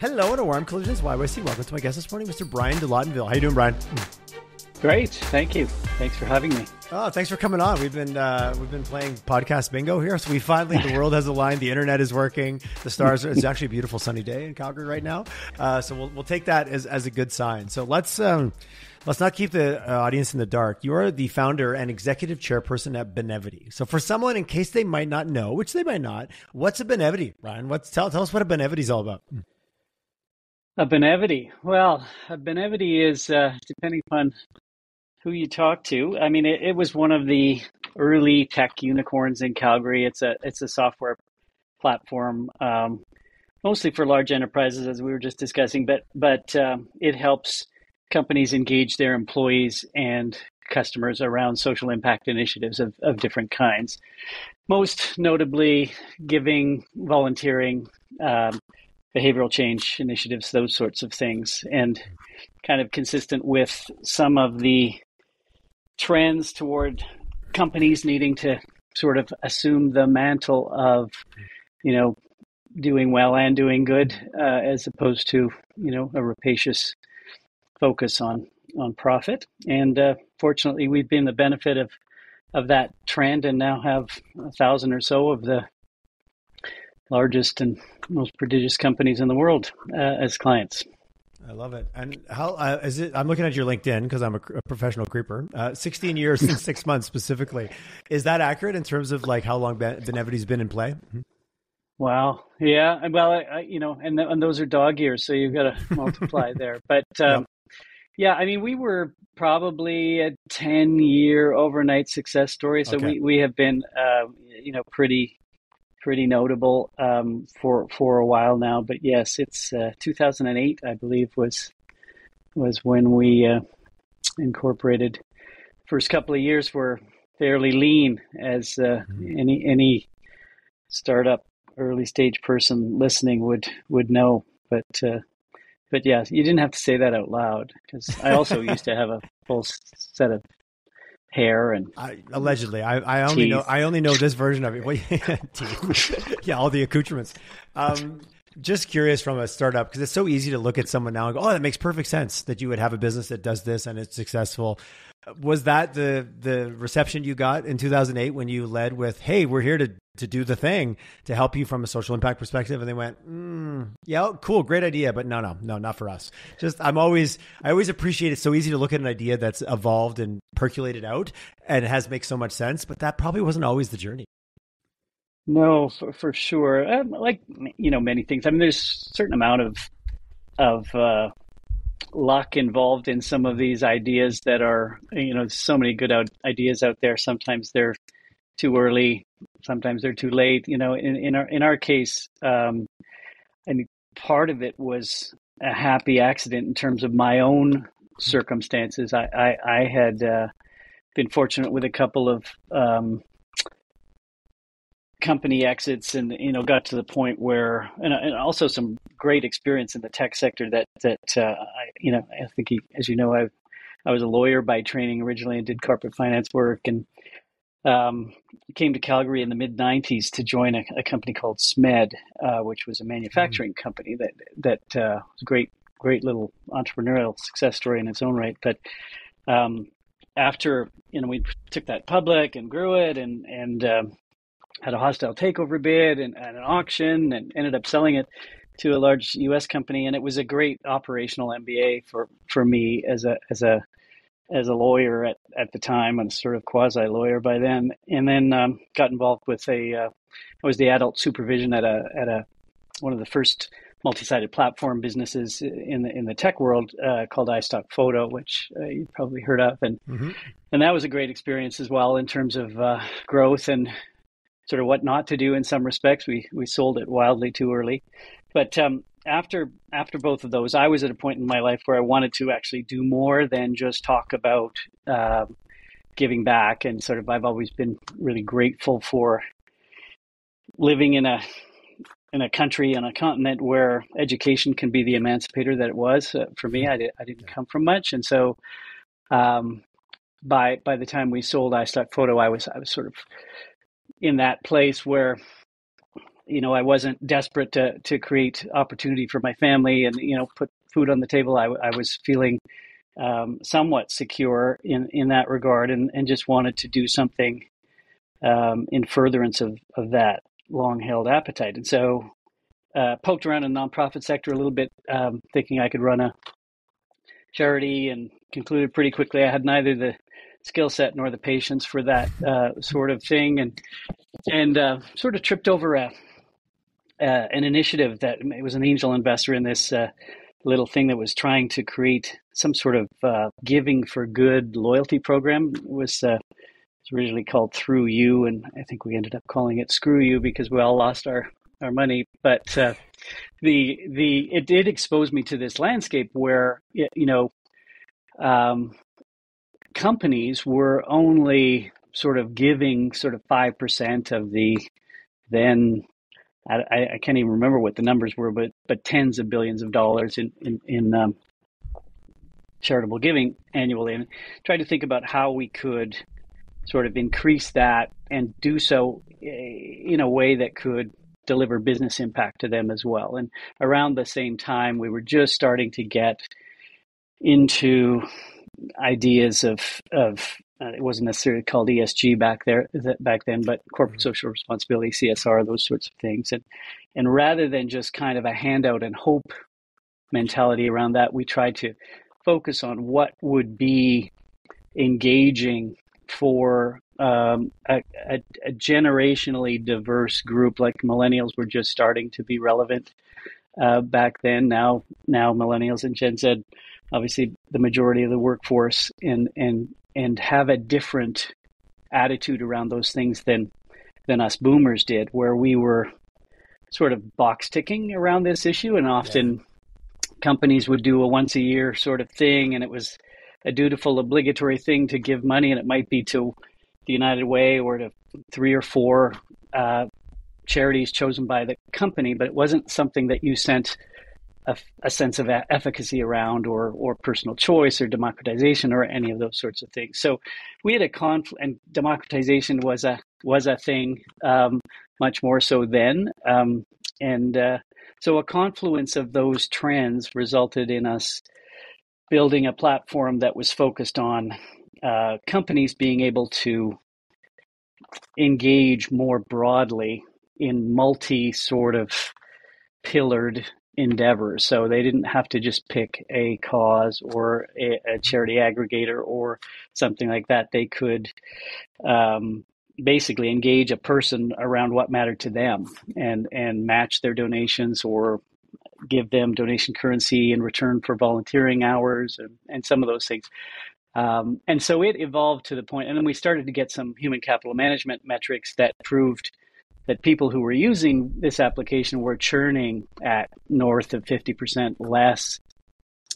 Hello and a warm collisions YYC. Welcome to my guest this morning, Mr. Bryan De Lottinville. How you doing, Bryan? Great, thank you. Thanks for having me. Oh, thanks for coming on. We've been playing podcast bingo here, so the world has aligned. The internet is working. The stars. It's actually a beautiful sunny day in Calgary right now. So we'll take that as a good sign. So let's not keep the audience in the dark. You are the founder and executive chairperson at Benevity. So for someone, in case they might not know, which they might not, what's a Benevity, Bryan? Tell us what a Benevity is all about. A Benevity. Well, a Benevity is, depending upon who you talk to. I mean, it was one of the early tech unicorns in Calgary. It's a software platform, mostly for large enterprises, as we were just discussing. But it helps companies engage their employees and customers around social impact initiatives of different kinds. Most notably, giving, volunteering, behavioral change initiatives, those sorts of things, and kind of consistent with some of the trends toward companies needing to sort of assume the mantle of, doing well and doing good, as opposed to, a rapacious focus on profit. And fortunately, we've been the benefit of that trend and now have 1,000 or so of the largest and most prodigious companies in the world as clients. I love it. And how is it? I'm looking at your LinkedIn because I'm a professional creeper. 16 years and 6 months specifically. Is that accurate in terms of like how long Benevity's been in play? Mm-hmm. Wow. Yeah. Well, and those are dog years, so you've got to multiply there. But yeah, I mean, we were probably a 10-year overnight success story. So we have been, pretty notable for a while now. But yes, it's 2008, I believe, was when we incorporated. First couple of years were fairly lean, as any startup early stage person listening would know. But yeah, you didn't have to say that out loud, because I also used to have a full set of hair and allegedly. I only know this version of it. Yeah, all the accoutrements. Just curious from a startup, because it's so easy to look at someone now and go, "Oh, that makes perfect sense that you would have a business that does this and it's successful." Was that the reception you got in 2008 when you led with, "Hey, we're here to do the thing to help you from a social impact perspective"? And they went, "Yeah, cool, great idea, but no, not for us." I always appreciate it. So easy to look at an idea that's evolved and percolated out and makes so much sense, but that probably wasn't always the journey. No, for sure. Many things. I mean, there's a certain amount of luck involved in some of these ideas that are, so many good ideas out there. Sometimes they're too early, sometimes they're too late. In our case, I mean, part of it was a happy accident in terms of my own circumstances. I had been fortunate with a couple of company exits, and got to the point where, and also some great experience in the tech sector that I think, as you know, I was a lawyer by training originally and did corporate finance work, and came to Calgary in the mid-90s to join a company called SMED, which was a manufacturing company that was a great little entrepreneurial success story in its own right. But after we took that public and grew it and had a hostile takeover bid and an auction, and ended up selling it to a large U.S. company. And it was a great operational MBA for me as a lawyer at the time, and sort of quasi lawyer by then. And then got involved with I was the adult supervision at one of the first multi-sided platform businesses in the tech world called iStock Photo, which you've probably heard of, and that was a great experience as well in terms of growth and sort of what not to do in some respects. We sold it wildly too early. But after both of those, I was at a point in my life where I wanted to actually do more than just talk about giving back. And sort of, I've always been really grateful for living in a country, on a continent where education can be the emancipator that it was for me. I didn't come from much. And so by the time we sold iStock Photo, I was sort of in that place where I wasn't desperate to create opportunity for my family and, put food on the table. I was feeling somewhat secure in that regard, and just wanted to do something in furtherance of that long held appetite. And so poked around in the nonprofit sector a little bit, thinking I could run a charity, and concluded pretty quickly I had neither the skill set nor the patience for that sort of thing, and sort of tripped over an initiative that it was an angel investor in this little thing that was trying to create some sort of giving for good loyalty program. It was originally called Through You, and I think we ended up calling it Screw You because we all lost our money. But it did expose me to this landscape where companies were only sort of giving sort of 5% of the then, I can't even remember what the numbers were, but tens of billions of dollars in charitable giving annually, and tried to think about how we could sort of increase that and do so in a way that could deliver business impact to them as well. And around the same time, we were just starting to get into ideas of it wasn't necessarily called ESG back then, but corporate social responsibility, CSR, those sorts of things. And rather than just kind of a handout and hope mentality around that, we tried to focus on what would be engaging for a generationally diverse group. Like millennials were just starting to be relevant back then. Now millennials and Gen Z, obviously the majority of the workforce, and have a different attitude around those things than us boomers did, where we were sort of box ticking around this issue, and often companies would do a once a year sort of thing, and it was a dutiful, obligatory thing to give money, and it might be to the United Way or to 3 or 4 charities chosen by the company, but it wasn't something that you sent a sense of efficacy around, or personal choice, or democratization, or any of those sorts of things. So we had a conflict, and democratization was a thing, much more so then, so a confluence of those trends resulted in us building a platform that was focused on companies being able to engage more broadly in multi sort of pillared endeavors. So they didn't have to just pick a cause or a charity aggregator or something like that. They could basically engage a person around what mattered to them, and match their donations or give them donation currency in return for volunteering hours and some of those things. And so it evolved to the point, and then we started to get some human capital management metrics that proved that people who were using this application were churning at north of 50% less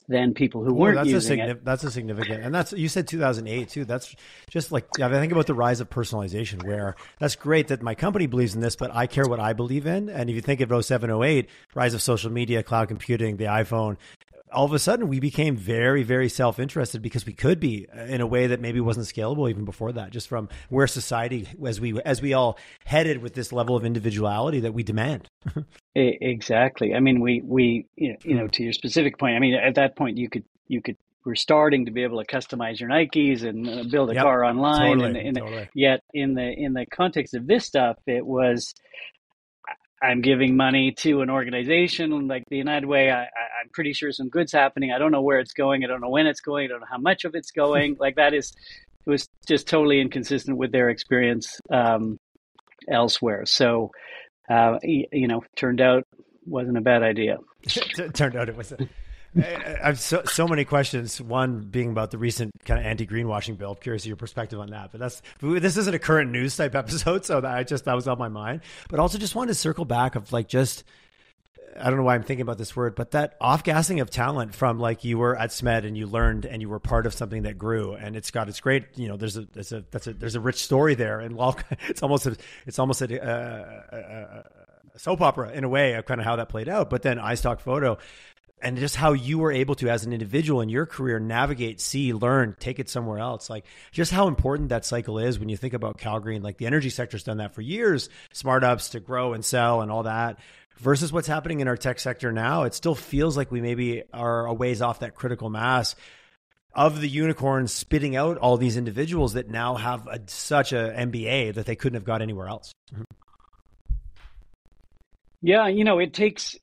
than people who weren't using it. That's a significant, and that's, you said 2008 too. That's just like, I think about the rise of personalization, where that's great that my company believes in this, but I care what I believe in. And if you think of 07, 08, rise of social media, cloud computing, the iPhone, all of a sudden we became very, very self-interested, because we could be in a way that maybe wasn't scalable even before that, just from where society, as we all headed with this level of individuality that we demand. Exactly. I mean, we to your specific point, I mean, at that point we're starting to be able to customize your Nikes and build a car online. Totally. Yet in the context of this stuff, it was, I'm giving money to an organization like the United Way. I'm pretty sure some good's happening. I don't know where it's going. I don't know when it's going. I don't know how much of it's going. Like it was just totally inconsistent with their experience elsewhere. So, turned out wasn't a bad idea. Turned out it was. I have so many questions. One being about the recent kind of anti-greenwashing bill. I'm curious your perspective on that. But this isn't a current news type episode, so that was on my mind. But also just wanted to circle back of like just, I don't know why I'm thinking about this word, but that off-gassing of talent from like you were at SMED and you learned and you were part of something that grew, and it's great. There's a rich story there, and it's almost a soap opera in a way of kind of how that played out. But then iStock Photo, and just how you were able to, as an individual in your career, navigate, see, learn, take it somewhere else. Like just how important that cycle is when you think about Calgary, and like the energy sector's done that for years, smart ups to grow and sell and all that, versus what's happening in our tech sector now. It still feels like we maybe are a ways off that critical mass of the unicorns spitting out all these individuals that now have such a MBA that they couldn't have got anywhere else. Mm-hmm. Yeah, it takes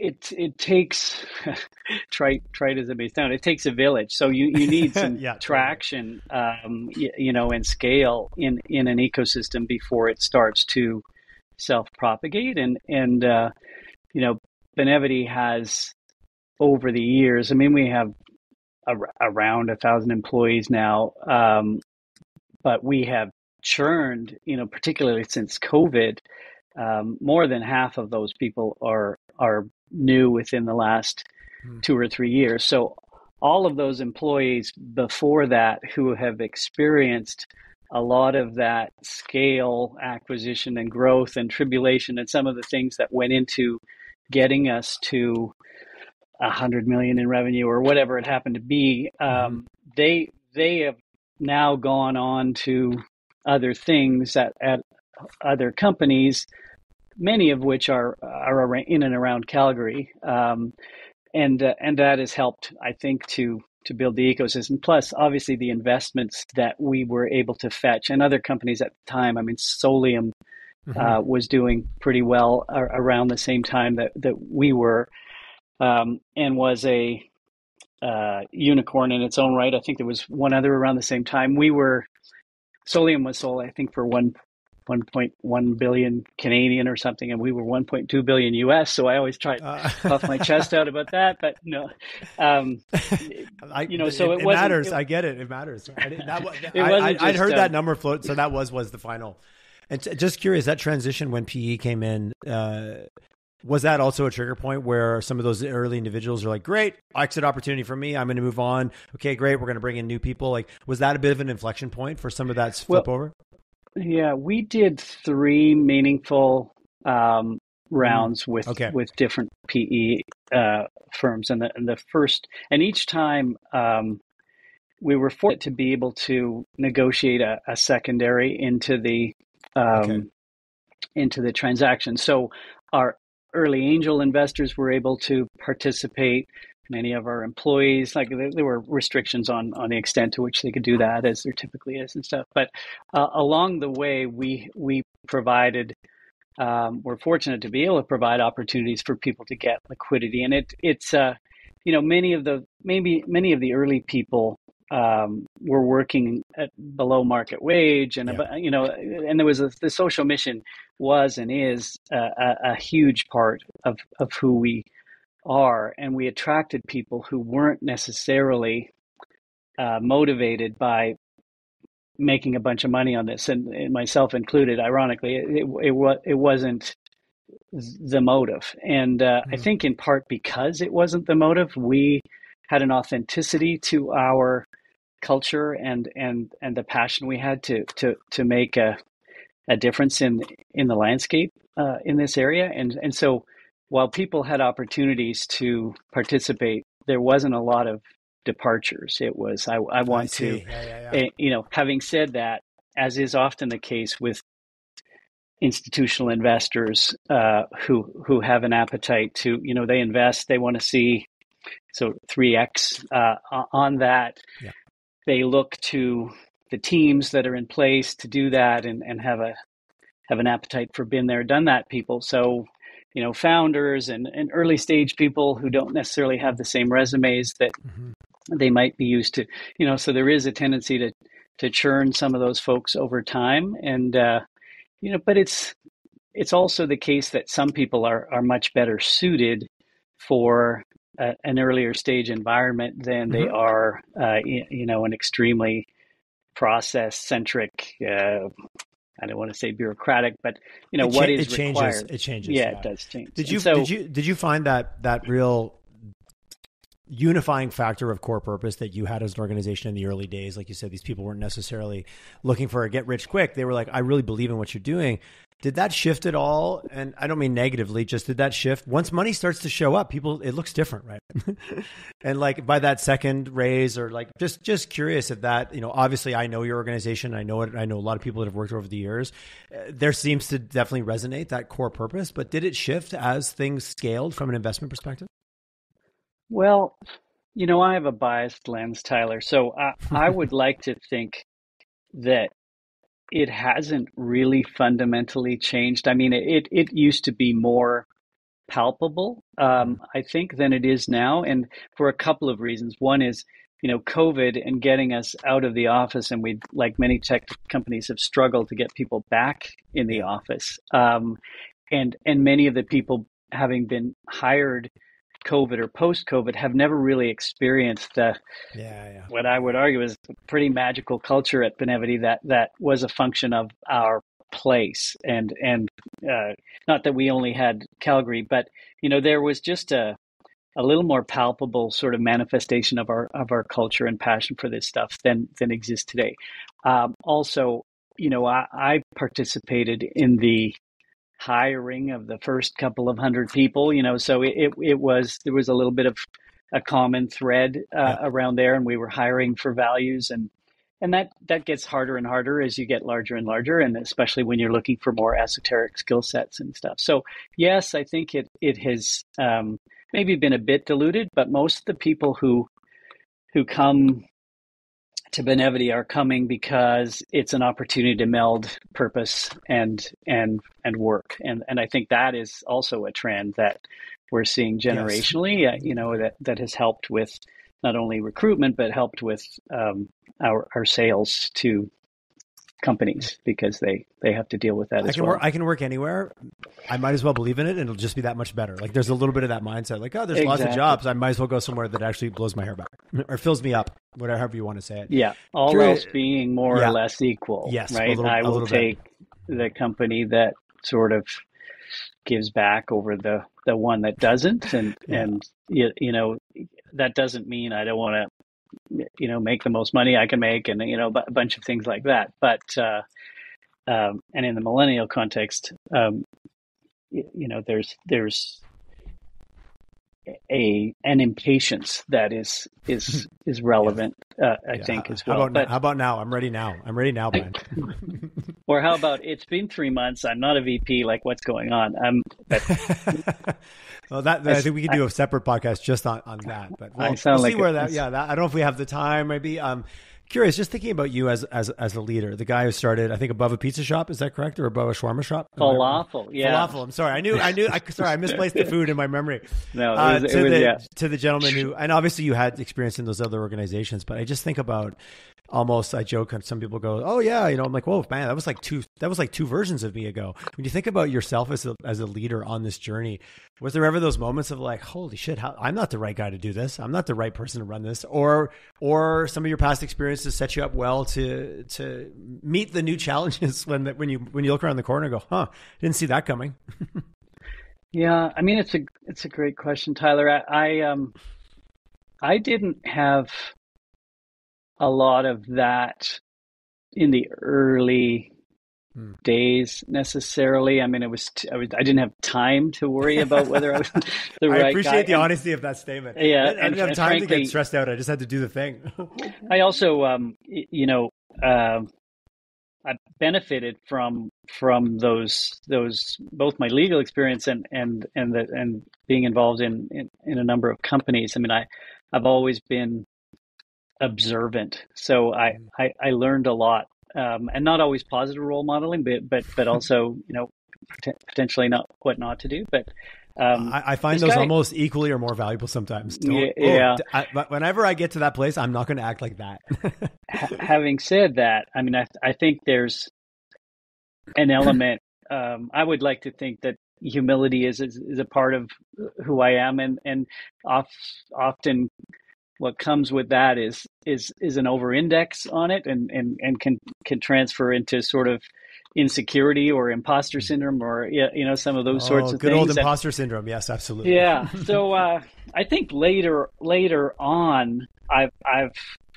trite as it may sound, it takes a village. So you need some traction, and scale in an ecosystem before it starts to self-propagate. And Benevity has, over the years, we have around 1,000 employees now, but we have churned, particularly since COVID. More than half of those people are new within the last 2 or 3 years. So all of those employees before that who have experienced a lot of that scale, acquisition and growth and tribulation and some of the things that went into getting us to 100 million in revenue or whatever it happened to be, they have now gone on to other things at other companies, many of which are in and around Calgary, and that has helped, I think, to build the ecosystem. Plus, obviously, the investments that we were able to fetch, and other companies at the time. Solium was doing pretty well around the same time that we were, and was a unicorn in its own right. I think there was one other around the same time. Solium was sold, I think, for 1.1 billion Canadian or something, and we were 1.2 billion US. So I always try to puff my chest out about that, but no, so it matters. I get it. It matters. I'd heard that number float. So that was the final. And just curious, that transition when PE came in, was that also a trigger point where some of those early individuals are like, great, exit opportunity for me, I'm going to move on. Okay, great, we're going to bring in new people. Like, was that a bit of an inflection point for some of that flip over? Yeah, we did 3 meaningful rounds with different PE firms, and the first, and each time we were fortunate to be able to negotiate a secondary into the transaction. So our early angel investors were able to participate. Many of our employees, there were restrictions on the extent to which they could do that, as there typically is and stuff. But along the way, we provided. We're fortunate to be able to provide opportunities for people to get liquidity, and it's many of the early people were working at below market wage, and and there was the social mission was and is a huge part of who we are, and we attracted people who weren't necessarily motivated by making a bunch of money on this, and myself included. Ironically, it wasn't the motive, and I think in part because it wasn't the motive, we had an authenticity to our culture and the passion we had to make a difference in the landscape in this area, and so. While people had opportunities to participate, there wasn't a lot of departures. It was, I want to, having said that, as is often the case with institutional investors who have an appetite to, they invest, they want to see, so 3x on that. Yeah. They look to the teams that are in place to do that and have an appetite for been there, done that people. So, founders and early stage people who don't necessarily have the same resumes that they might be used to, so there is a tendency to churn some of those folks over time. And, but it's also the case that some people are much better suited for an earlier stage environment than they are, an extremely process centric, I don't want to say bureaucratic, but what is required. It changes. Yeah, it does change. Did you find that real unifying factor of core purpose that you had as an organization in the early days? Like you said, these people weren't necessarily looking for a get rich quick. They were like, I really believe in what you're doing. Did that shift at all? And I don't mean negatively, just did that shift? Once money starts to show up, it looks different, right? And like by that second raise, or like just curious if that, obviously I know your organization, I know it, I know a lot of people that have worked over the years. There seems to definitely resonate that core purpose, but did it shift as things scaled from an investment perspective? Well, I have a biased lens, Tyler. So I would like to think that it hasn't really fundamentally changed. I mean, it used to be more palpable, I think, than it is now, and for a couple of reasons. One is, COVID and getting us out of the office, and we, like many tech companies, have struggled to get people back in the office. And many of the people having been hired COVID or post-COVID have never really experienced what I would argue is a pretty magical culture at Benevity that was a function of our place. And not that we only had Calgary, but there was just a little more palpable sort of manifestation of our culture and passion for this stuff than exists today. Also, I participated in the hiring of the first couple of hundred people, so there was a little bit of a common thread around there, and we were hiring for values, and that gets harder and harder as you get larger and larger, and especially when you're looking for more esoteric skill sets and stuff. So yes, I think it has maybe been a bit diluted, but most of the people who come to Benevity are coming because it's an opportunity to meld purpose and work, and I think that is also a trend that we're seeing generationally. Yes. That has helped with not only recruitment but helped with our sales to companies, because they have to deal with that as well. I can work anywhere. I might as well believe in it, and it'll just be that much better. Like there's a little bit of that mindset, like, oh, there's lots of jobs. I might as well go somewhere that actually blows my hair back or fills me up, whatever you want to say it. Yeah. All else being more or less equal. Yes. Right. I will take the company that sort of gives back over the one that doesn't. And that doesn't mean I don't want to, make the most money I can make, and, a bunch of things like that. But, and in the millennial context, there's an impatience that is relevant, I think, as well. How about now? I'm ready now, Bryan. Or how about, it's been 3 months, I'm not a VP, like, what's going on? Well, I think we could do a separate podcast just on that. But we'll see where that. Yeah, I don't know if we have the time. Maybe. Curious, just thinking about you as a leader, the guy who started, I think, above a pizza shop. Is that correct, or above a shawarma shop? Falafel, yeah. Falafel. I'm sorry. I misplaced the food in my memory. No, to the gentleman who, and obviously you had experience in those other organizations, but I just think about. Almost, I joke, and some people go, "Oh yeah," I'm like, "Whoa, man, that was like two versions of me ago." When you think about yourself as a leader on this journey, was there ever those moments of like, "Holy shit, I'm not the right guy to do this. I'm not the right person to run this," or some of your past experiences set you up well to meet the new challenges when you look around the corner and go, "Huh, didn't see that coming." Yeah, I mean, it's a great question, Tyler. I didn't have a lot of that in the early days necessarily. I mean, I didn't have time to worry about whether I was the right guy. I appreciate the honesty of that statement. Yeah, I didn't have time to get stressed out. I just had to do the thing. I also, I benefited from those both my legal experience and being involved in a number of companies. I mean, I've always been observant, so I learned a lot, and not always positive role modeling, but also potentially not what not to do. But I find those almost equally or more valuable sometimes. Whenever I get to that place, I'm not going to act like that. Having said that, I mean, I think there's an element. I would like to think that humility is a part of who I am, and often. What comes with that is an over-index on it, and can transfer into sort of insecurity or imposter syndrome, or some of those sorts of things. Good old imposter syndrome, yes, absolutely. Yeah. So I think later on, I've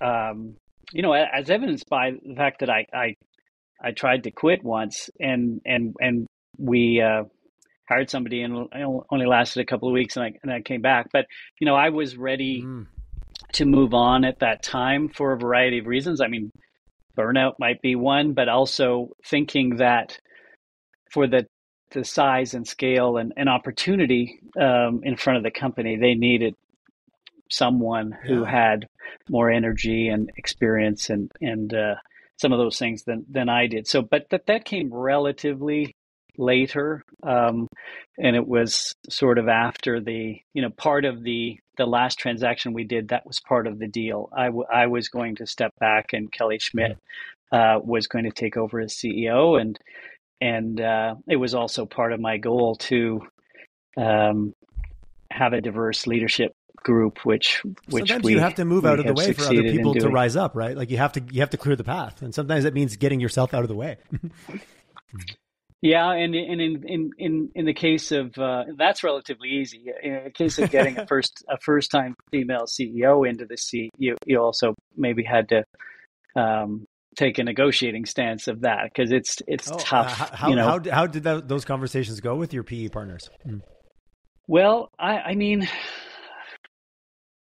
as evidenced by the fact that I tried to quit once and we hired somebody, and it only lasted a couple of weeks, and I came back. But I was ready to move on at that time for a variety of reasons. I mean, burnout might be one, but also thinking that for the size and scale and opportunity in front of the company, they needed someone who had more energy and experience and some of those things than I did. So, but that came relatively later, and it was sort of after the part of the last transaction we did. That was part of the deal. I was going to step back, and Kelly Schmidt was going to take over as CEO, and it was also part of my goal to have a diverse leadership group, which sometimes you have to move out of the way for other people to rise up, right? Like you have to clear the path, and sometimes that means getting yourself out of the way. Yeah, and in the case of that's relatively easy. In the case of getting a first time female CEO into the seat, you also maybe had to take a negotiating stance of that, because it's tough. How did those conversations go with your PE partners? Well, I mean,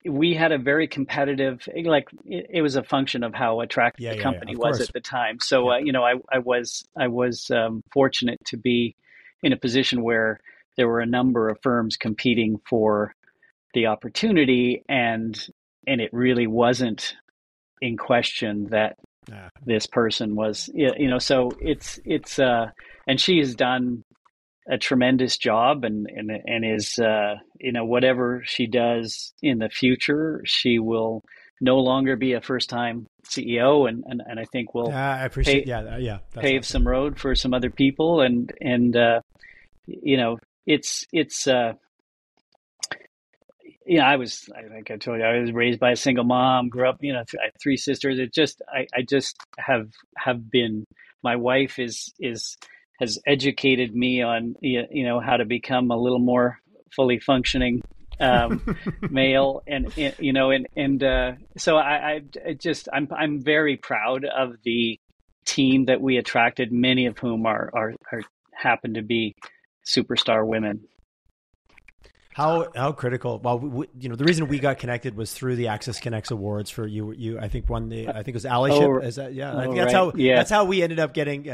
we had a very competitive, like it was a function of how attractive the company was at the time. So, I was fortunate to be in a position where there were a number of firms competing for the opportunity, and it really wasn't in question that this person was, so it's and she has done a tremendous job, and is, whatever she does in the future, she will no longer be a first-time CEO, and I think will I appreciate pave some road for some other people, and it's I was, like I told you, I was raised by a single mom, grew up, I have three sisters. It just, I just have been, my wife has educated me on, how to become a little more fully functioning male, and so I'm very proud of the team that we attracted, many of whom are happen to be superstar women. How critical? Well, the reason we got connected was through the Access Connects Awards for you. I think it was allyship. Is that I think that's how we ended up getting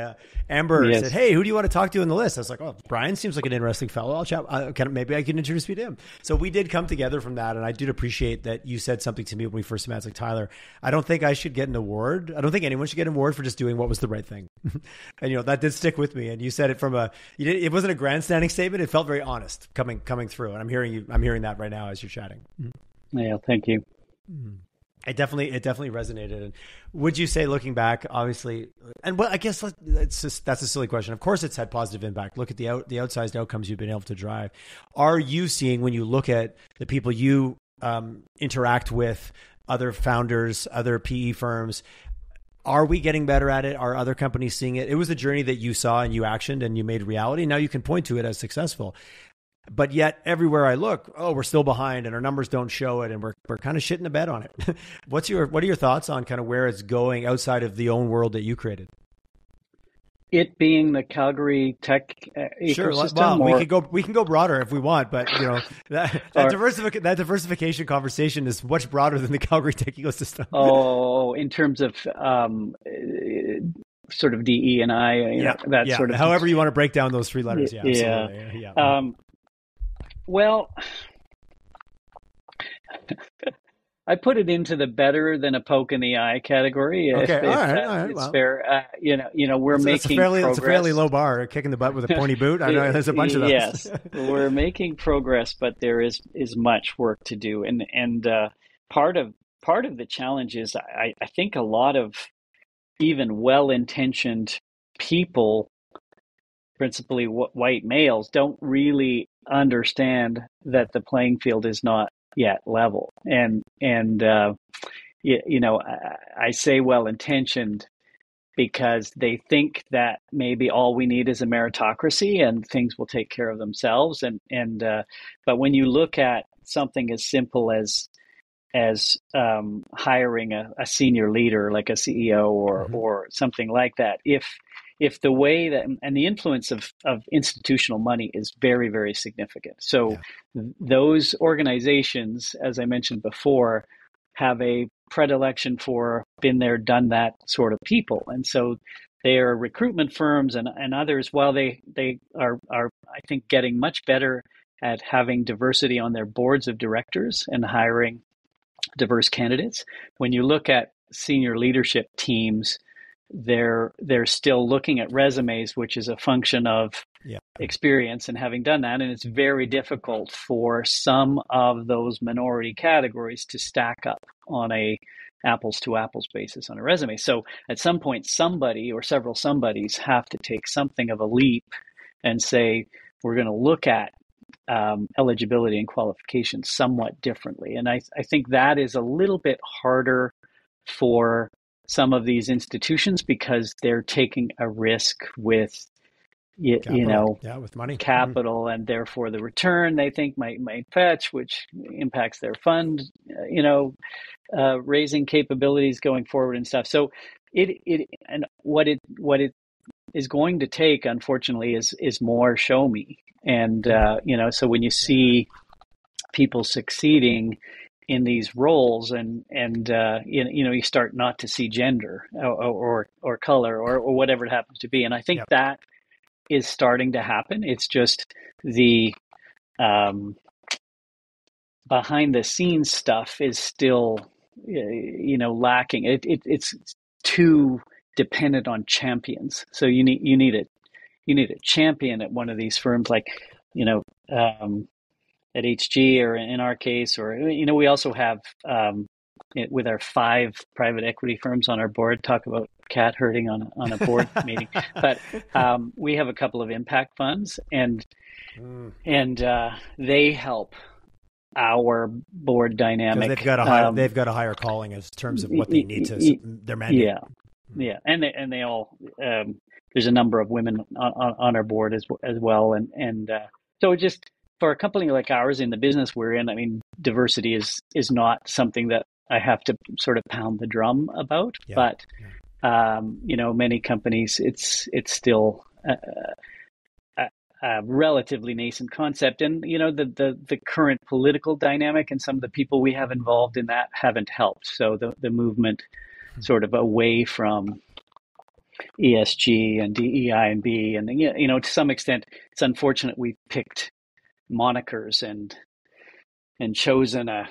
Amber said, "Hey, who do you want to talk to in the list?" I was like, "Oh, Bryan seems like an interesting fellow. I'll chat. Maybe I can introduce you to him." So we did come together from that, and I did appreciate that you said something to me when we first met. It's like, Tyler, I don't think I should get an award. I don't think anyone should get an award for just doing what was the right thing. And that did stick with me. And you said it from it wasn't a grandstanding statement. It felt very honest coming through, and I'm hearing that right now as you're chatting. Yeah, thank you. It definitely resonated. And would you say, looking back, obviously, and I guess that's a silly question. Of course, it's had positive impact. Look at the outsized outcomes you've been able to drive. Are you seeing, when you look at the people you interact with, other founders, other PE firms, are we getting better at it? Are other companies seeing it? It was a journey that you saw and you actioned and you made reality. Now you can point to it as successful. But yet everywhere I look, we're still behind and our numbers don't show it, and we're kind of shitting the bed on it. What are your thoughts on kind of where it's going outside of the own world that you created? It being the Calgary tech ecosystem. Sure. Well, we can go broader if we want, but that diversification conversation is much broader than the Calgary tech ecosystem. Oh, in terms of sort of DE and I, sort of. However you want to break down those three letters. Yeah. Absolutely. Yeah. Well, I put it into the better than a poke in the eye category. Okay, all right. It's fair. We're making progress. It's a fairly low bar. Kicking the butt with a pointy boot. I know there's a bunch of those. Yes, we're making progress, but there is much work to do. And part of the challenge is I think a lot of even well-intentioned people, principally white males, don't really understand that the playing field is not yet level. And I say well-intentioned because they think that maybe all we need is a meritocracy and things will take care of themselves. But when you look at something as simple as hiring a senior leader like a CEO or something like that, if if the way that, and the influence of institutional money is very, very significant. So those organizations, as I mentioned before, have a predilection for been there, done that sort of people. And so they are recruitment firms and others, while they are, I think, getting much better at having diversity on their boards of directors and hiring diverse candidates. When you look at senior leadership teams, they're still looking at resumes, which is a function of experience and having done that. And it's very difficult for some of those minority categories to stack up on a apples to apples basis on a resume. So at some point, somebody or several somebodies have to take something of a leap and say, we're going to look at eligibility and qualifications somewhat differently. And I think that is a little bit harder for some of these institutions because they're taking a risk with with money, capital, and therefore the return they think might fetch, which impacts their fund, raising capabilities going forward and stuff. So what it is going to take, unfortunately, is more show me. And so when you see people succeeding in these roles, and you start not to see gender or color or whatever it happens to be, and I think that is starting to happen. It's just the behind the scenes stuff is still lacking. It's too dependent on champions. So you need a champion at one of these firms, like at HG, or in our case, or we also have with our 5 private equity firms on our board. Talk about cat herding on a board meeting. But we have a couple of impact funds, and they help our board dynamic. They've got a higher calling in terms of what they need to their mandate. Yeah, and they all there's a number of women on our board as well, and so just for a company like ours in the business we're in, I mean, diversity is not something that I have to sort of pound the drum about, but many companies, it's still a relatively nascent concept, and the current political dynamic and some of the people we have involved in that haven't helped. So the movement sort of away from ESG and DEI and B, and to some extent, it's unfortunate we picked monikers and chosen a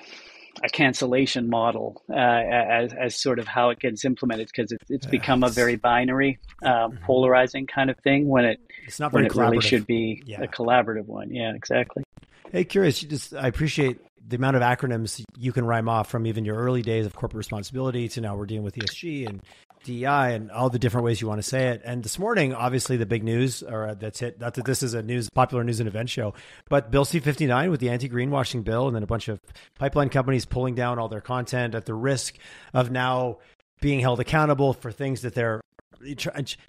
cancellation model as sort of how it gets implemented, because it's become a very binary, polarizing kind of thing when it's not very when it really should be a collaborative one. Yeah, exactly. Hey, curious, I appreciate the amount of acronyms you can rhyme off, from even your early days of corporate responsibility to now we're dealing with ESG and DEI and all the different ways you want to say it. And this morning, obviously, the big news, or that's it. Not that this is a popular news and event show, but Bill C-59 with the anti-greenwashing bill, and then a bunch of pipeline companies pulling down all their content at the risk of now being held accountable for things that they're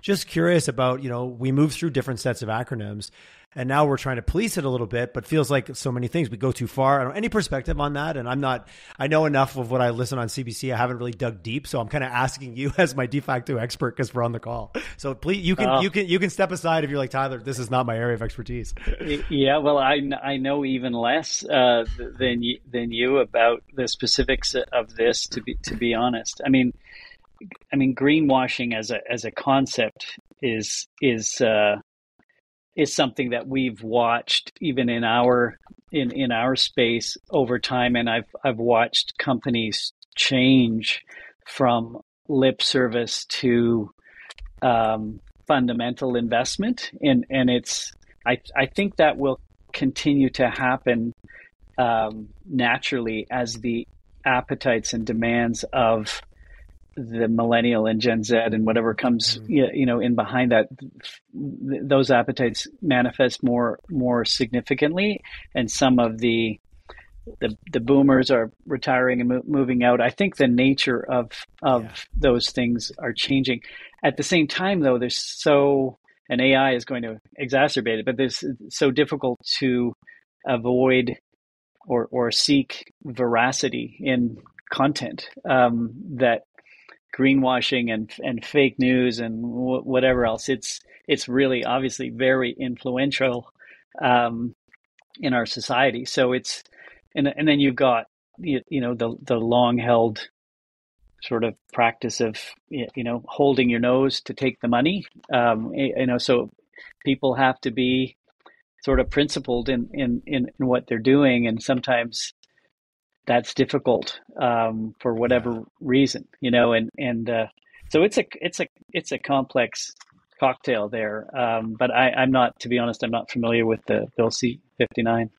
just curious about. We moved through different sets of acronyms, and now we're trying to police it a little bit, but feels like so many things we go too far. I don't any perspective on that. And I know enough of what I listen on CBC. I haven't really dug deep. So I'm kind of asking you as my de facto expert, because we're on the call. So please, you can step aside if you're like, Tyler, this is not my area of expertise. Yeah. Well, I know even less than you about the specifics of this, to be honest. I mean, greenwashing as a concept is something that we've watched even in our space over time, and I've watched companies change from lip service to fundamental investment, and it's I think that will continue to happen naturally as the appetites and demands of the millennial and Gen Z and whatever comes, in behind that, those appetites manifest more significantly, and some of the boomers are retiring and moving out. I think the nature of those things are changing. At the same time, though, and AI is going to exacerbate it, but it's so difficult to avoid or seek veracity in content that greenwashing and fake news and whatever else. It's really obviously very influential in our society. So and then you've got the long held sort of practice of holding your nose to take the money. So people have to be sort of principled in what they're doing, and sometimes that's difficult for whatever reason, so it's a complex cocktail there. But I'm not, to be honest, I'm not familiar with the Bill C-59.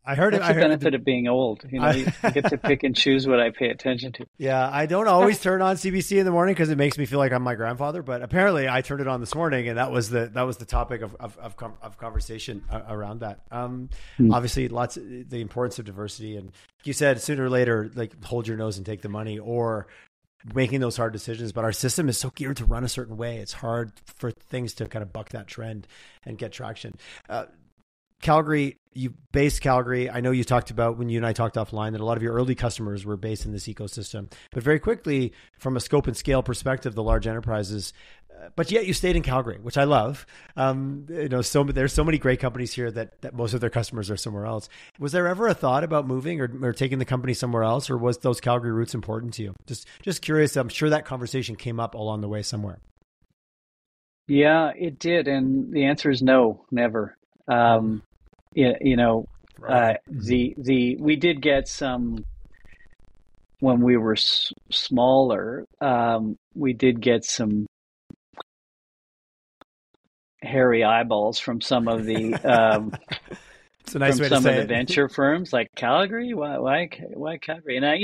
I heard the benefit of being old. I get to pick and choose what I pay attention to. Yeah, I don't always turn on CBC in the morning because it makes me feel like I'm my grandfather. But apparently, I turned it on this morning, and that was the topic of conversation around that. Obviously, the importance of diversity, and you said sooner or later, like hold your nose and take the money, or making those hard decisions. But our system is so geared to run a certain way; it's hard for things to kind of buck that trend and get traction. Calgary, you based Calgary. I know you talked about when you and I talked offline that a lot of your early customers were based in this ecosystem, but very quickly from a scope and scale perspective, the large enterprises, but yet you stayed in Calgary, which I love. There's so many great companies here that most of their customers are somewhere else. Was there ever a thought about moving or taking the company somewhere else, or was those Calgary roots important to you? Just curious. I'm sure that conversation came up along the way somewhere. Yeah, it did. And the answer is no, never. Right. We did get some when we were smaller. We did get some hairy eyeballs from some of the it's a nice way to say the venture firms like Calgary. Why Calgary? And I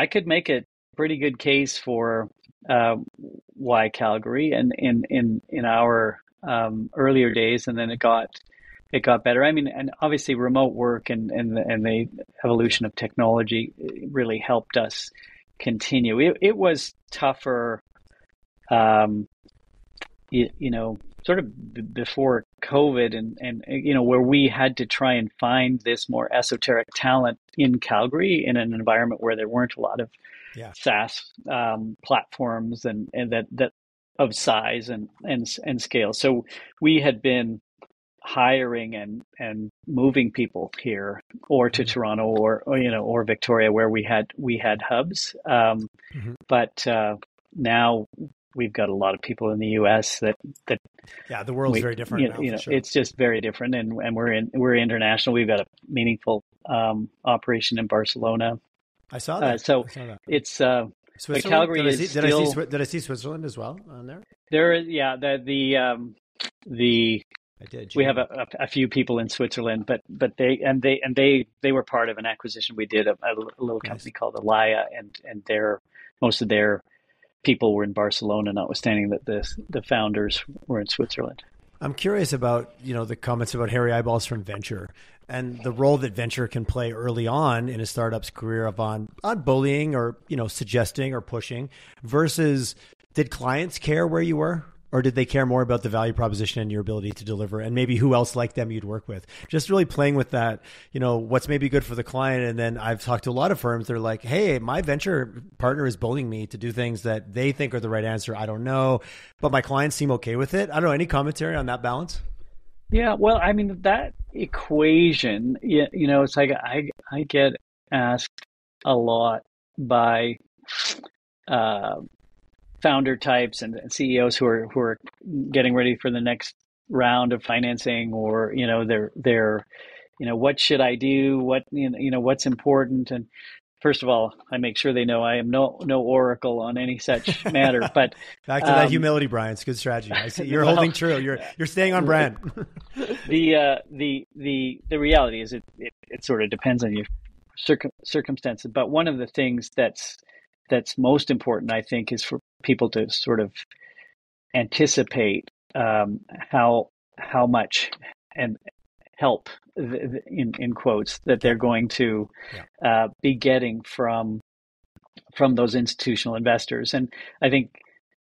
could make a pretty good case for why Calgary and in our earlier days, and then it got better. I mean, and obviously remote work and the evolution of technology really helped us continue. It was tougher, sort of before COVID and where we had to try and find this more esoteric talent in Calgary in an environment where there weren't a lot of SaaS platforms and that of size and scale. So we had been hiring and moving people here or to Toronto or Victoria where we had hubs. But now we've got a lot of people in the US that the world's very different now, for sure. It's just very different, and we're international. We've got a meaningful operation in Barcelona. I saw that. I saw that. It's Calgary did I see Switzerland as well on there? There is, I did. We have a few people in Switzerland, but they were part of an acquisition we did, a little company called Alaya, and most of their people were in Barcelona, notwithstanding that the founders were in Switzerland. I'm curious about the comments about hairy eyeballs from venture and the role that venture can play early on in a startup's career on bullying or suggesting or pushing versus did clients care where you were? Or did they care more about the value proposition and your ability to deliver and maybe who else like them you'd work with? Just really playing with that, what's maybe good for the client. And then I've talked to a lot of firms. They're like, hey, my venture partner is bullying me to do things that they think are the right answer. I don't know, but my clients seem okay with it. I don't know. Any commentary on that balance? Yeah, well, I mean, that equation, it's like I get asked a lot by founder types and CEOs who are getting ready for the next round of financing, or they're what should I do, what's important. And first of all, I make sure they know I am no oracle on any such matter. But back to that humility, Bryan. It's good strategy. I see you're holding true. You're staying on brand. The reality is it sort of depends on your circumstances. But one of the things that's most important, I think, is for people to sort of anticipate how much and help in quotes that they're going to be getting from those institutional investors. And I think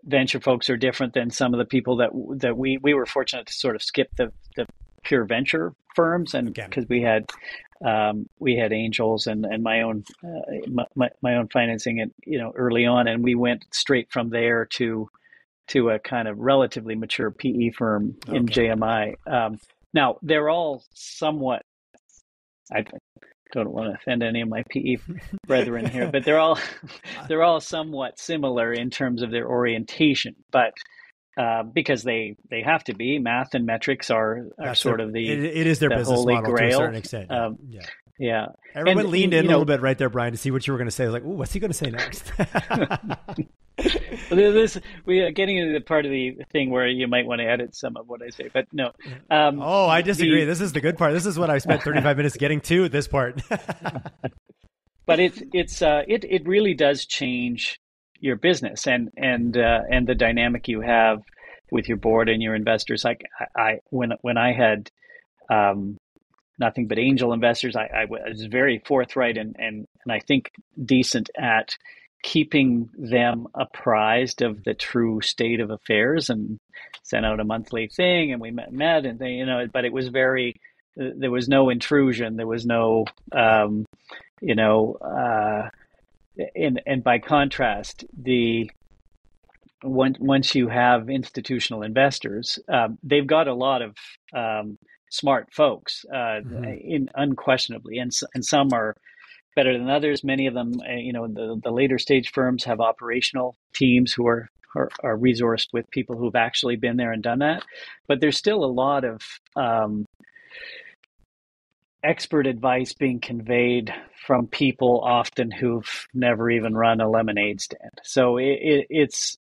venture folks are different than some of the people that we were fortunate to sort of skip the pure venture firms, and because we had we had angels and my own my own financing, and early on, and we went straight from there to a kind of relatively mature PE firm in JMI. Now they're all somewhat. I don't want to offend any of my PE brethren here, but they're all somewhat similar in terms of their orientation, but. Because they have to be. Math and metrics are sort of the it is their business holy model grail. to a certain extent. Yeah. Everyone leaned in a little bit right there, Bryan, to see what you were going to say. I was like, "Ooh, what's he going to say next?" We are getting into the part of the thing where you might want to edit some of what I say, but no. I disagree. This is the good part. This is what I spent 35 minutes getting to. This part. But it really does change your business and the dynamic you have with your board and your investors. Like when I had nothing but angel investors, I was very forthright and I think decent at keeping them apprised of the true state of affairs, and sent out a monthly thing, and we met and they, but it was there was no intrusion, there was no and by contrast, once you have institutional investors, they've got a lot of smart folks, unquestionably, and some are better than others. Many of them, the later stage firms have operational teams who are resourced with people who've actually been there and done that. But there's still a lot of expert advice being conveyed from people often who've never even run a lemonade stand. So it's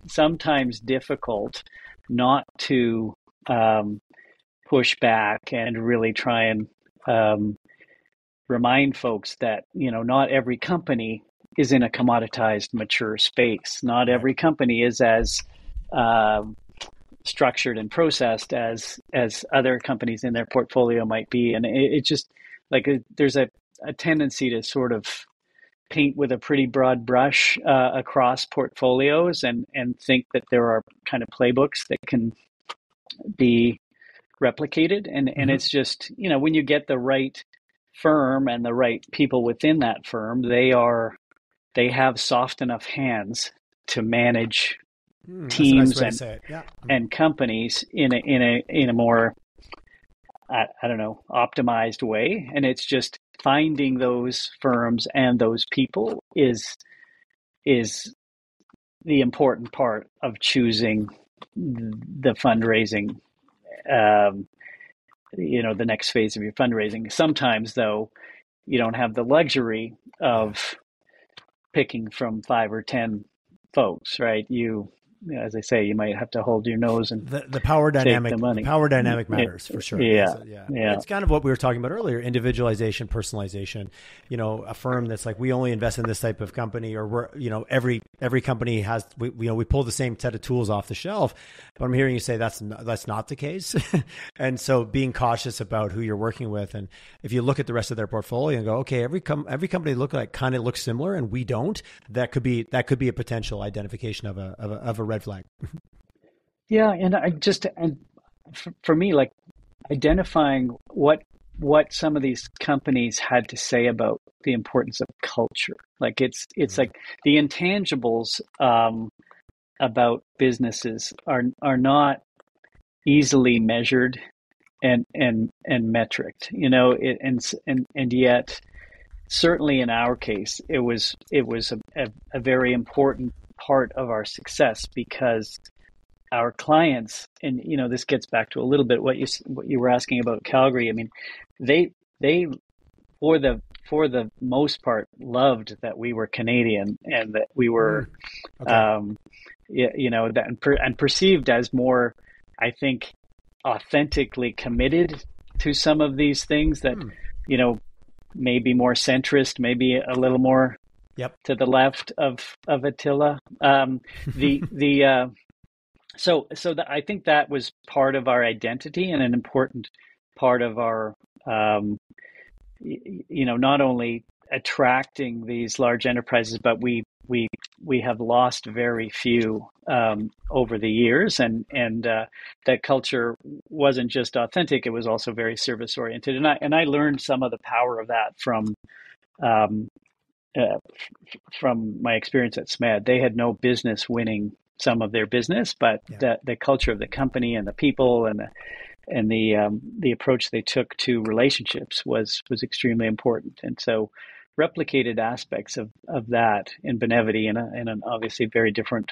sometimes difficult not to push back and really try and remind folks that not every company is in a commoditized, mature space. Not every company is as structured and processed as other companies in their portfolio might be, and it just like there's a tendency to sort of paint with a pretty broad brush across portfolios and think that there are kind of playbooks that can be replicated, and it's just when you get the right firm and the right people within that firm, they have soft enough hands to manage teams and companies in a more I don't know, optimized way. And it's just finding those firms and those people is the important part of choosing the fundraising, the next phase of your fundraising. Sometimes, though, you don't have the luxury of picking from 5 or 10 folks, right? As I say, you might have to hold your nose and the power dynamic. Take the money. The power dynamic matters for sure. Yeah. It's kind of what we were talking about earlier: individualization, personalization. A firm that's like, we only invest in this type of company, or we're every company has we pull the same set of tools off the shelf. But I'm hearing you say that's not the case, and so being cautious about who you're working with, and if you look at the rest of their portfolio and go, okay, every company kind of looks similar, and we don't. That could be a potential identification of a red flag. Yeah, and for me, like identifying what some of these companies had to say about the importance of culture. Like it's like the intangibles about businesses are not easily measured and metriced, and yet certainly in our case it was a very important part of our success, because our clients, and this gets back to a little bit what you were asking about Calgary. I mean, they for the most part loved that we were Canadian and that we were and perceived as more, I think, authentically committed to some of these things that maybe more centrist, maybe a little more to the left of Attila. So I think that was part of our identity and an important part of our, not only attracting these large enterprises, but we we have lost very few over the years, and that culture wasn't just authentic; it was also very service oriented. And I learned some of the power of that um, from my experience at SMED. They had no business winning some of their business, but the culture of the company and the people and the approach they took to relationships was extremely important. And so replicated aspects of that in Benevity in an obviously very different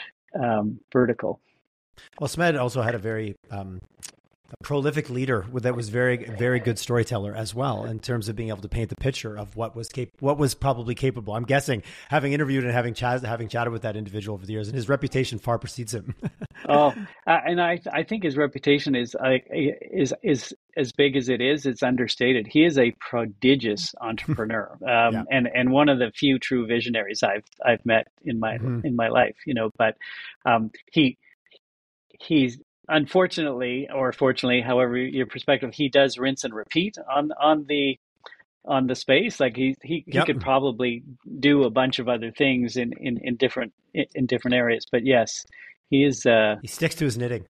vertical. Well, SMED also had a very a prolific leader that was very good storyteller as well, in terms of being able to paint the picture of what was probably capable. I'm guessing, having interviewed and having chatted with that individual over the years, and his reputation far precedes him. And I think his reputation is as big as it is. It's understated. He is a prodigious entrepreneur, and one of the few true visionaries I've met in my life. But he's unfortunately, or fortunately, however your perspective, he does rinse and repeat on the space. Like he could probably do a bunch of other things in different areas. But yes, he is. He sticks to his knitting.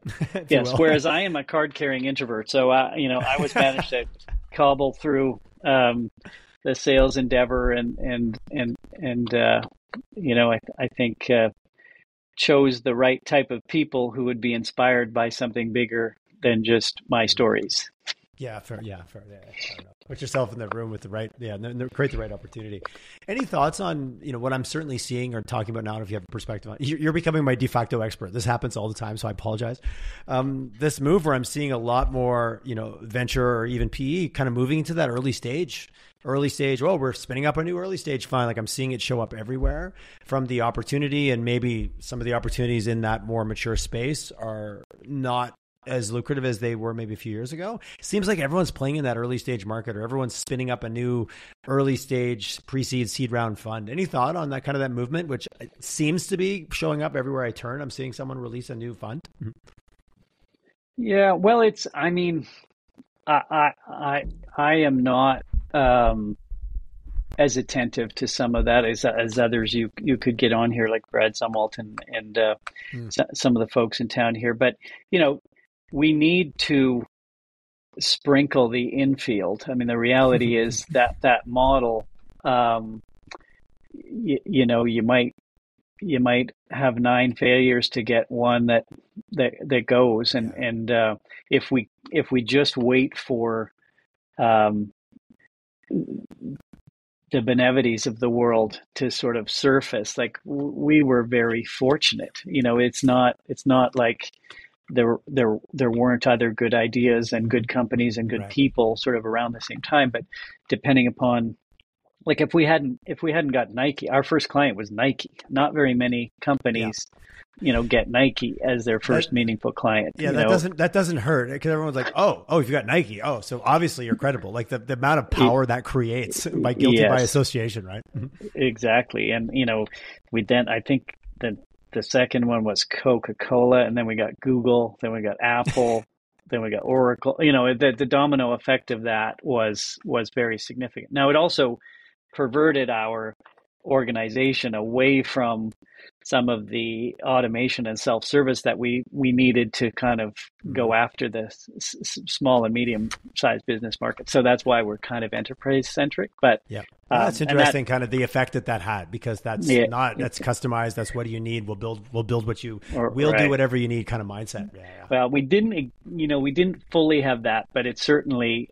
Yes. Whereas I am a card carrying introvert, so I was managed to cobble through the sales endeavor and I think. Chose the right type of people who would be inspired by something bigger than just my stories. Yeah, fair. Yeah, fair. Yeah, put yourself in the room with the right. Yeah, create the right opportunity. Any thoughts on what I'm certainly seeing or talking about now? If you have a perspective on, you're becoming my de facto expert. This happens all the time, so I apologize. This move where I'm seeing a lot more, venture or even PE kind of moving into that early stage. Oh, we're spinning up a new early stage fund. Like, I'm seeing it show up everywhere, from the opportunity, and maybe some of the opportunities in that more mature space are not as lucrative as they were maybe a few years ago. It seems like everyone's playing in that early stage market, or everyone's spinning up a new early stage pre-seed seed round fund. Any thought on that kind of that movement, which seems to be showing up everywhere I turn? I'm seeing someone release a new fund. Yeah, well, I am not as attentive to some of that as others you could get on here, like Brad Zumwalt and some of the folks in town here. But we need to sprinkle the infield. I mean, the reality is that model, you might have 9 failures to get one that goes. And if we just wait for the Benevities of the world to sort of surface, like, we were very fortunate. It's not like there weren't other good ideas and good companies and good people sort of around the same time. But depending upon, like, if we hadn't got Nike, our first client was Nike. Not very many companies, get Nike as their first meaningful client. Yeah, that doesn't hurt, because everyone's like, oh, if you got Nike, so obviously you're credible. Like, the amount of power that creates by guilty by association, right? Exactly. And I think the second one was Coca-Cola, and then we got Google, then we got Apple, then we got Oracle. The domino effect of that was very significant. Now, it also perverted our organization away from some of the automation and self-service that we needed to kind of go after the small and medium-sized business market. So that's why we're kind of enterprise-centric. But that's interesting, kind of the effect that had, because that's that's customized. That's what you need. We'll build what you. We'll do whatever you need. Kind of mindset. Well, we didn't fully have that, but it certainly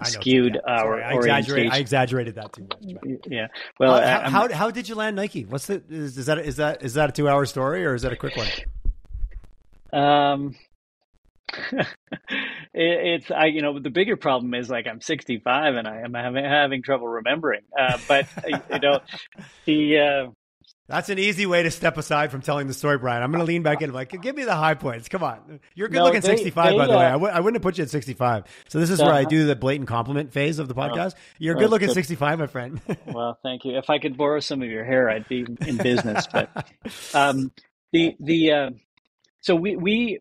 skewed our orientation. I exaggerated that too much. Yeah. Well, how did you land Nike? What's is that a 2-hour story, or is that a quick one? The bigger problem is, like, I'm 65 and I am having trouble remembering. But that's an easy way to step aside from telling the story, Brian. I'm going to lean back in, like, give me the high points. Come on, you're good looking 65, by the way. I wouldn't have put you at 65. So this is where I do the blatant compliment phase of the podcast. You're good looking 65, my friend. Well, thank you. If I could borrow some of your hair, I'd be in business. But so we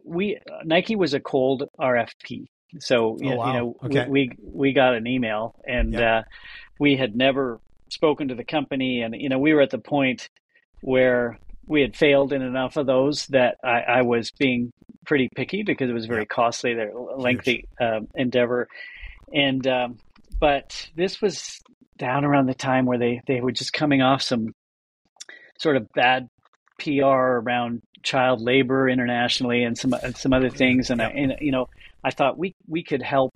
Nike was a cold RFP. So we got an email, and we had never spoken to the company, and we were at the point where we had failed in enough of those that I was being pretty picky because it was very costly, they're lengthy endeavor. And but this was down around the time where they were just coming off some sort of bad PR around child labor internationally and some other things. And I thought we could help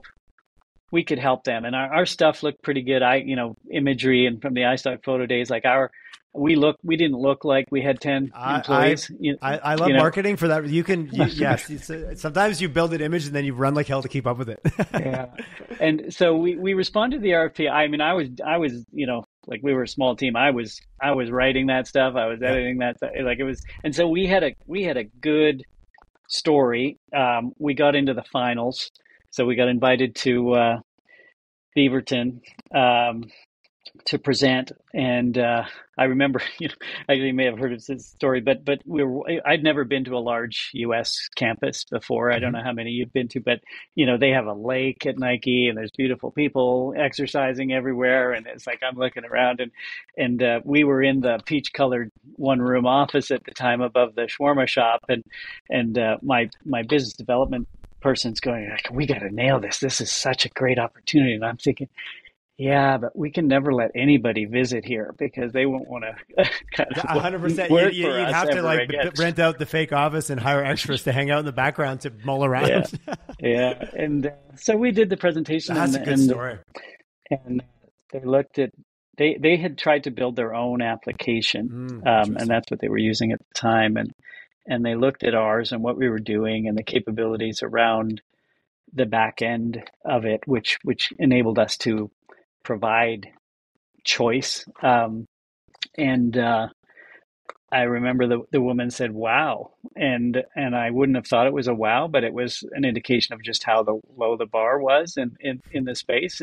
them, and our stuff looked pretty good. Imagery and from the iStock photo days, like we didn't look like we had 10 employees. I love marketing for that. Yes. Sometimes you build an image and then you run like hell to keep up with it. Yeah. And so we responded to the RFP. I mean, I was, like we were a small team. I was writing that stuff. I was editing that stuff. Like it was, and so we had a good story. We got into the finals. So we got invited to Beaverton to present, and I remember, you may have heard of this story, but I'd never been to a large U.S. campus before. I don't know how many you've been to, but they have a lake at Nike, and there's beautiful people exercising everywhere, and it's like I'm looking around, and we were in the peach-colored one-room office at the time above the shawarma shop, and my business development person's going, we got to nail this. This is such a great opportunity, and I'm thinking, yeah, but we can never let anybody visit here because they won't want to. 100%. You'd have to rent out the fake office and hire extras to hang out in the background to mull around. Yeah. And so we did the presentation. That's a good story. And they looked at. They had tried to build their own application, and that's what they were using at the time. And they looked at ours and what we were doing and the capabilities around the back end of it, which enabled us to provide choice. And I remember the woman said, "Wow," and I wouldn't have thought it was a wow, but it was an indication of just how low the bar was in the space,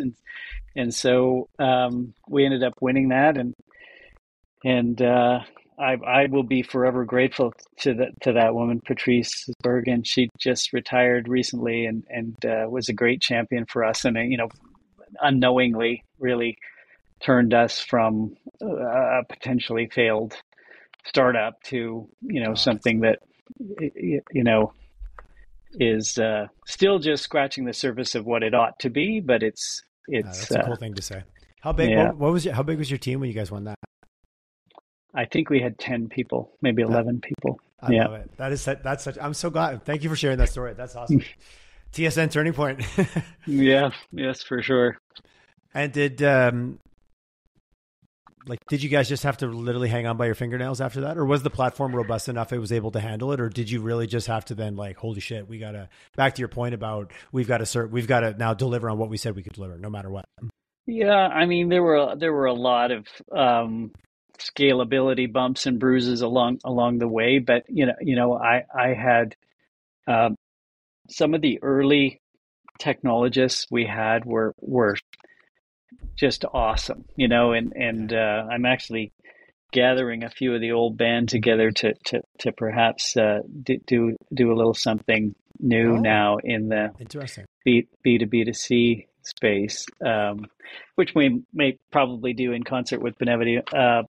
and so we ended up winning that, and I will be forever grateful to that woman, Patrice Bergen. She just retired recently and was a great champion for us, and unknowingly really turned us from a potentially failed startup to something that is still just scratching the surface of what it ought to be, but it's that's a cool thing to say. How big? Yeah. How big was your team when you guys won that? I think we had 10 people, maybe 11 people. I love it. That's such. I'm so glad. Thank you for sharing that story. That's awesome. TSN turning point. Yes, for sure. And did you guys just have to literally hang on by your fingernails after that, or was the platform robust enough it was able to handle it, or did you really just have to then holy shit, we gotta, back to your point about we've got to now deliver on what we said we could deliver, no matter what? Yeah, I mean there were a lot of scalability bumps and bruises along the way, but I had some of the early technologists we had were just awesome, and I'm actually gathering a few of the old band together to perhaps do a little something new now in the interesting B2B2C space, which we may probably do in concert with Benevity,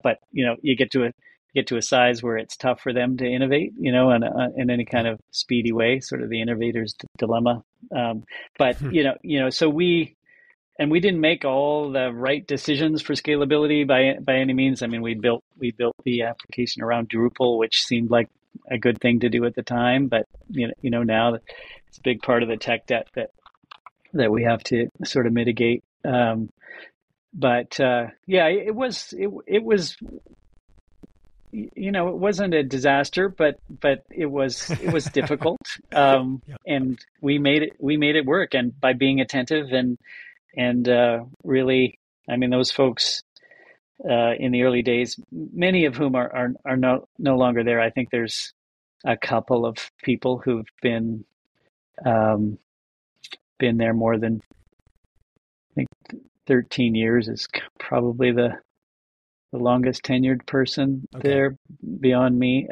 but you get to a size where it's tough for them to innovate, in any kind of speedy way, sort of the innovator's dilemma. But so we didn't make all the right decisions for scalability by any means. I mean, we built the application around Drupal, which seemed like a good thing to do at the time, but now it's a big part of the tech debt that we have to sort of mitigate. But it was it wasn't a disaster, but it was difficult. And we made it work, and by being attentive and really, I mean, those folks in the early days, many of whom are no longer there. I think there's a couple of people who've been there more than, I think 13 years is probably the longest tenured person there beyond me.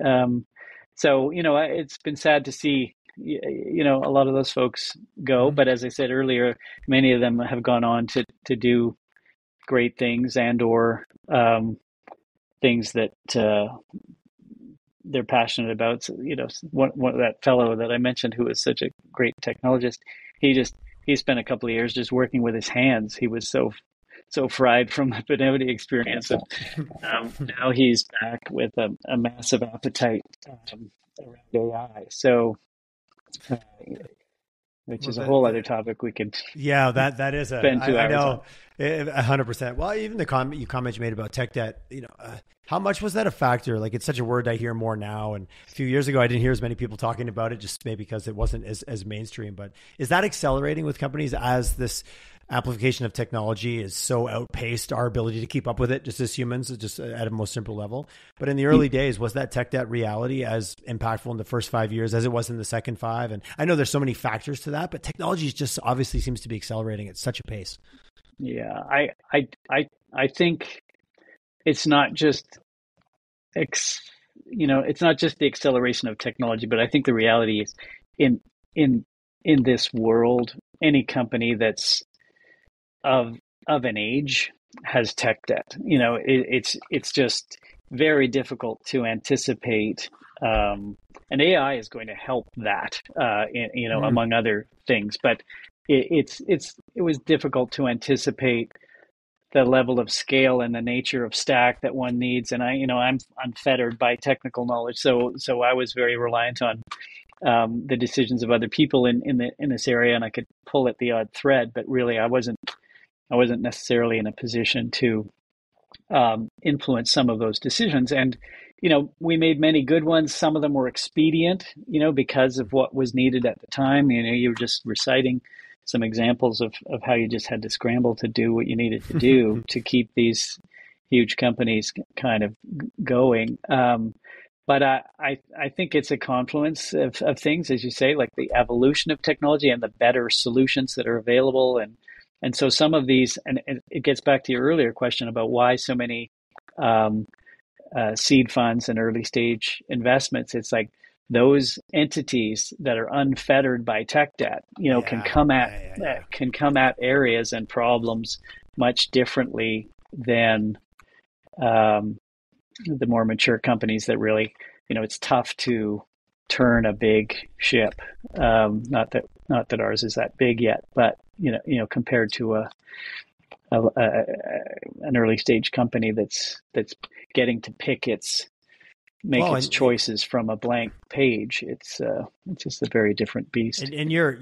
So, it's been sad to see, a lot of those folks go, but as I said earlier, many of them have gone on to do great things and or things that they're passionate about. So, one that fellow that I mentioned who was such a great technologist, he spent a couple of years just working with his hands. He was so fried from the Benevity experience, and now he's back with a massive appetite around AI. So, which is a whole other topic we could. Yeah, that is spend 2 hours I know, on. 100%. Well, even the comment you made about tech debt, how much was that a factor? Like, it's such a word I hear more now, and a few years ago I didn't hear as many people talking about it, just maybe because it wasn't as mainstream. But is that accelerating with companies as this amplification of technology is so outpaced our ability to keep up with it, just as humans, just at a most simple level? But in the early days, was that tech debt reality as impactful in the first 5 years as it was in the second 5? And I know there's so many factors to that, but technology just obviously seems to be accelerating at such a pace. Yeah, I think it's not just it's not just the acceleration of technology, but I think the reality is in in this world, any company that's of an age has tech debt. It's just very difficult to anticipate, and AI is going to help that, among other things. But it was difficult to anticipate the level of scale and the nature of stack that one needs. And I'm unfettered by technical knowledge, so I was very reliant on the decisions of other people in this area, and I could pull at the odd thread, but really I wasn't necessarily in a position to influence some of those decisions. And we made many good ones. Some of them were expedient, because of what was needed at the time. You were just reciting some examples of how you just had to scramble to do what you needed to do to keep these huge companies kind of going. But I think it's a confluence of things, as you say, like the evolution of technology and the better solutions that are available. And so some of these, and it gets back to your earlier question about why so many seed funds and early stage investments. It's like those entities that are unfettered by tech debt, can come at areas and problems much differently than the more mature companies that really, it's tough to turn a big ship. Not that ours is that big yet, but compared to an early stage company that's getting to make its choices from a blank page. It's just a very different beast. And you're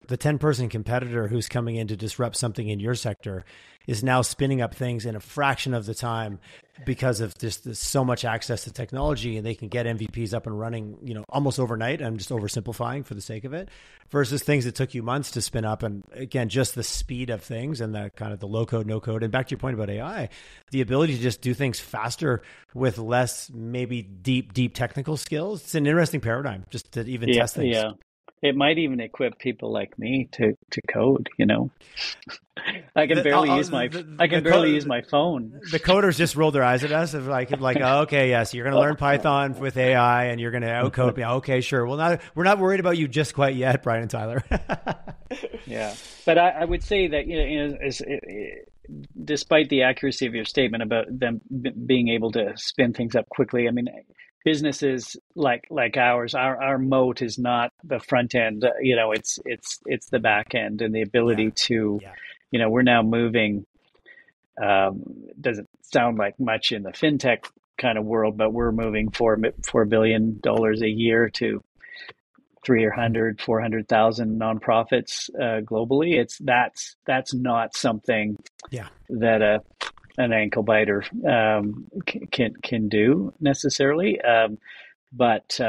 the 10-person competitor who's coming in to disrupt something in your sector is now spinning up things in a fraction of the time because of just so much access to technology, and they can get MVPs up and running, almost overnight. I'm just oversimplifying for the sake of it, versus things that took you months to spin up. And again, just the speed of things and the kind of the low code, no code. And back to your point about AI, the ability to just do things faster with less, maybe deep technical skills. It's an interesting paradigm just to even test things. Yeah. It might even equip people like me to code, I can barely use my phone. The coders just rolled their eyes at us of like, oh, okay, yes, you're going to learn Python with AI and you're going to outcode me. Okay, sure. Well, we're not worried about you just quite yet, Bryan and Tyler. Yeah, but I would say that despite the accuracy of your statement about them being able to spin things up quickly, I mean, businesses like ours, our moat is not the front end. It's the back end and the ability to. We're now moving. Doesn't sound like much in the fintech kind of world, but we're moving $4 billion a year to 400,000 nonprofits globally. That's not something that an ankle biter can do necessarily, but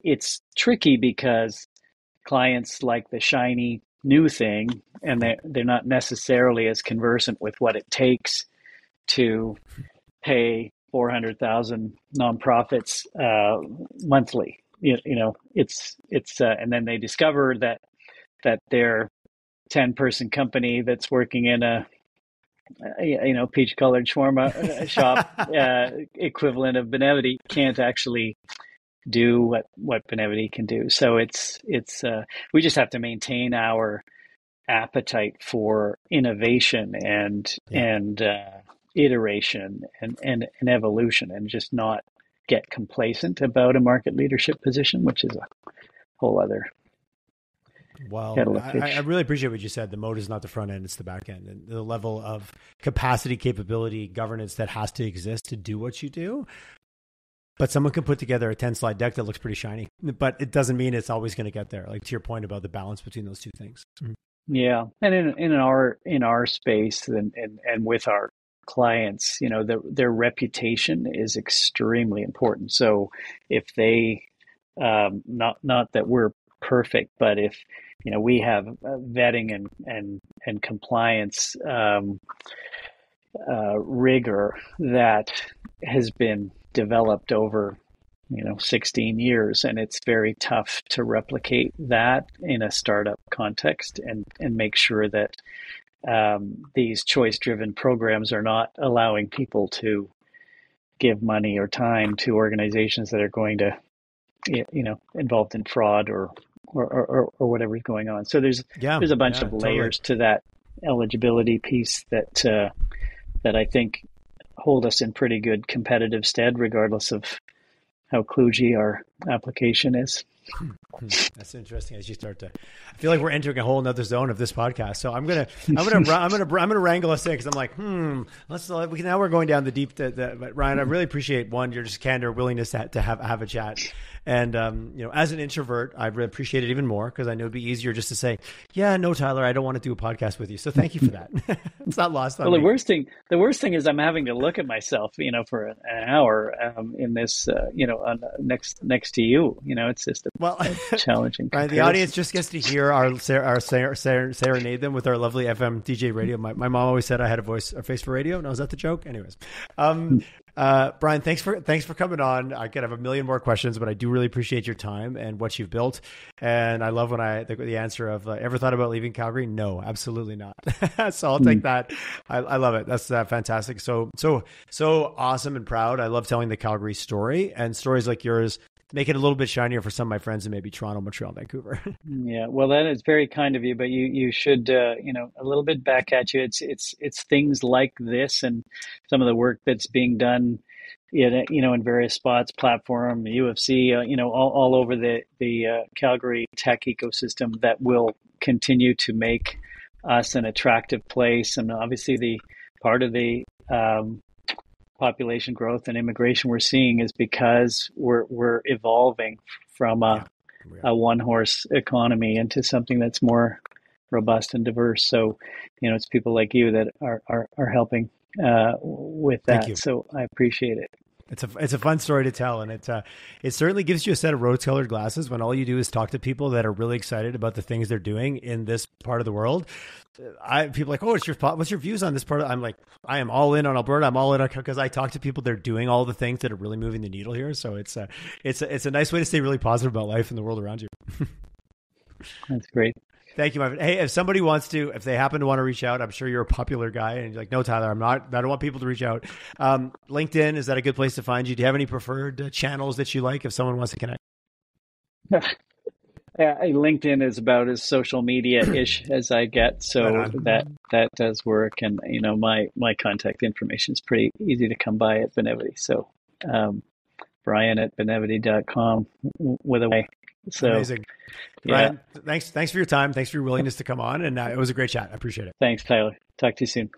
it's tricky because clients like the shiny new thing, and they're not necessarily as conversant with what it takes to pay 400,000 nonprofits monthly. It's and then they discover that their 10-person company that's working in a peach-colored shawarma shop equivalent of Benevity can't actually do what Benevity can do. So it's we just have to maintain our appetite for innovation and iteration and evolution, and just not get complacent about a market leadership position, which is a whole other kettle of fish. I really appreciate what you said. The moat is not the front end, it's the back end. And the level of capacity, capability, governance that has to exist to do what you do. But someone can put together a 10-slide deck that looks pretty shiny, but it doesn't mean it's always going to get there. Like to your point about the balance between those two things. Mm-hmm. Yeah. And in our space and with our clients, their reputation is extremely important. So if they, not that we're perfect, but if, we have vetting and compliance rigor that has been developed over 16 years, and it's very tough to replicate that in a startup context and make sure that these choice-driven programs are not allowing people to give money or time to organizations that are going to, involved in fraud or whatever's going on. So there's a bunch of layers to that eligibility piece that I think hold us in pretty good competitive stead, regardless of how kludgy our application is. That's interesting. As you start to, I feel like we're entering a whole nother zone of this podcast. So I'm gonna wrangle us in, because I'm like, now we're going down the deep. But Ryan, I really appreciate your just candor, willingness to have a chat. And as an introvert, I really appreciate it even more, because I know it'd be easier just to say, yeah, no, Tyler, I don't want to do a podcast with you. So thank you for that. It's not lost on me. The worst thing is I'm having to look at myself, for an hour in this, next to you. It's just a challenging. Right, the audience just gets to hear our serenade them with our lovely FM DJ radio. My mom always said I had a face for radio. Now, is that the joke? Anyways, Bryan, thanks for coming on. I could have a million more questions, but I do really appreciate your time and what you've built. And I love when the answer of ever thought about leaving Calgary? No, absolutely not. So I'll take that. I love it. That's fantastic. So awesome and proud. I love telling the Calgary story, and stories like yours make it a little bit shinier for some of my friends in maybe Toronto, Montreal, Vancouver. Yeah, well, that is very kind of you, but you should, a little bit back at you. It's things like this and some of the work that's being done, in various spots, platform, UFC, all over the Calgary tech ecosystem that will continue to make us an attractive place. And obviously the part of the population growth and immigration we're seeing is because we're evolving from a one-horse economy into something that's more robust and diverse. So, it's people like you that are helping with that. So I appreciate it. It's a fun story to tell, and it certainly gives you a set of rose-colored glasses when all you do is talk to people that are really excited about the things they're doing in this part of the world. People are like, what's your views on this part? I'm like, I am all in on Alberta. I'm all in because I talk to people that are doing all the things that are really moving the needle here. So it's a nice way to stay really positive about life and the world around you. That's great. Thank you, my friend. Hey, if they happen to want to reach out, I'm sure you're a popular guy and you're like, no, Tyler, I don't want people to reach out. LinkedIn, is that a good place to find you? Do you have any preferred channels that you like if someone wants to connect? LinkedIn is about as social media-ish as I get. So that does work. And, my contact information is pretty easy to come by at Benevity. So, Bryan@benevity.com with a way. So, amazing. Bryan, thanks for your time. Thanks for your willingness to come on. And it was a great chat. I appreciate it. Thanks, Tyler. Talk to you soon.